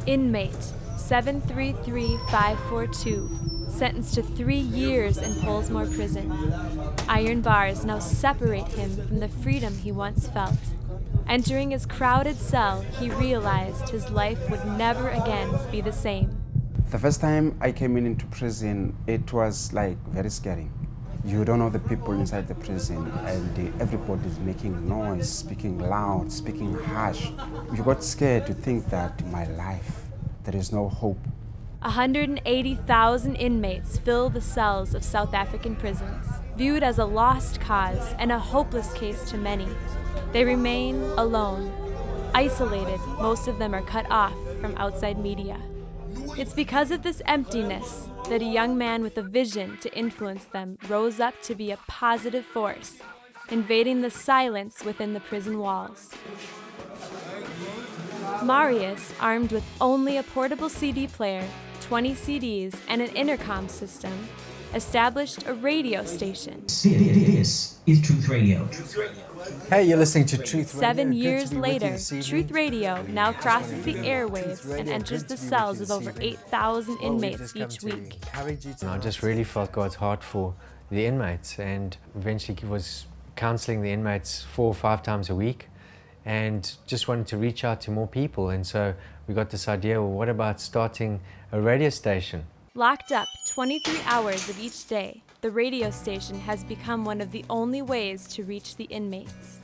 Inmate 733542, sentenced to 3 years in Pollsmoor Prison. Iron bars now separate him from the freedom he once felt. Entering his crowded cell, he realized his life would never again be the same. The first time I came into prison, it was like very scary. You don't know the people inside the prison, and everybody's making noise, speaking loud, speaking harsh. You got scared to think that my life, there is no hope. 180,000 inmates fill the cells of South African prisons, viewed as a lost cause and a hopeless case to many. They remain alone, isolated. Most of them are cut off from outside media. It's because of this emptiness that a young man with a vision to influence them rose up to be a positive force, invading the silence within the prison walls. Marius, armed with only a portable CD player, 20 CDs, and an intercom system, established a radio station. This is Truth Radio. Hey, you're listening to Truth Radio. 7 years later, Truth Radio now crosses the airwaves and enters the cells of over 8,000 inmates each week. I just really felt God's heart for the inmates, and eventually was counseling the inmates 4 or 5 times a week, and just wanted to reach out to more people. And so we got this idea, well, what about starting a radio station? Locked up 23 hours of each day, the radio station has become one of the only ways to reach the inmates.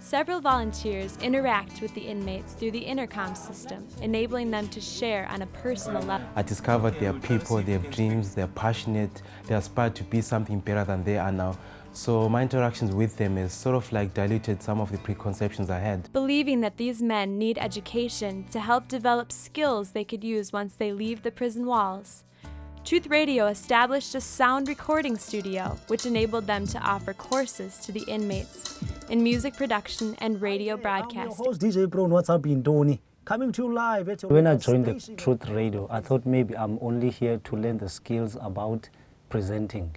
Several volunteers interact with the inmates through the intercom system, enabling them to share on a personal level. I discovered they are people, they have dreams, they are passionate, they aspire to be something better than they are now. So my interactions with them has sort of like diluted some of the preconceptions I had. Believing that these men need education to help develop skills they could use once they leave the prison walls, Truth Radio established a sound recording studio, which enabled them to offer courses to the inmates in music production and radio broadcasting. Host DJ Brown, what's up in Tony? Coming to you live at your When I joined the Truth Radio, I thought maybe I'm only here to learn the skills about presenting.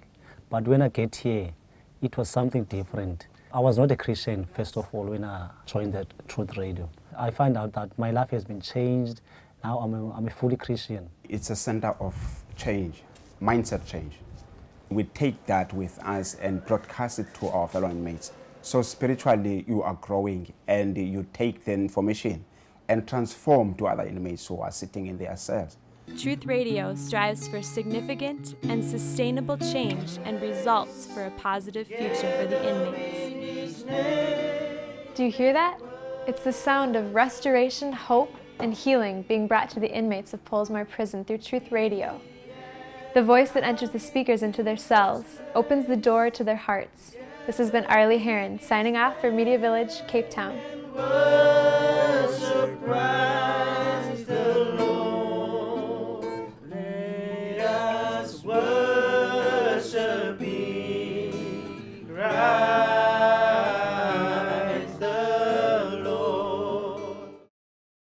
But when I get here, it was something different. I was not a Christian, first of all, when I joined the Truth Radio. I find out that my life has been changed. Now I'm a fully Christian. It's a center of change, mindset change. We take that with us and broadcast it to our fellow inmates. So spiritually you are growing, and you take the information and transform to other inmates who are sitting in their cells. Truth Radio strives for significant and sustainable change and results for a positive future for the inmates. Do you hear that? It's the sound of restoration, hope, and healing being brought to the inmates of Pollsmoor Prison through Truth Radio. The voice that enters the speakers into their cells opens the door to their hearts. This has been Arleigh Heeren, signing off for Media Village, Cape Town.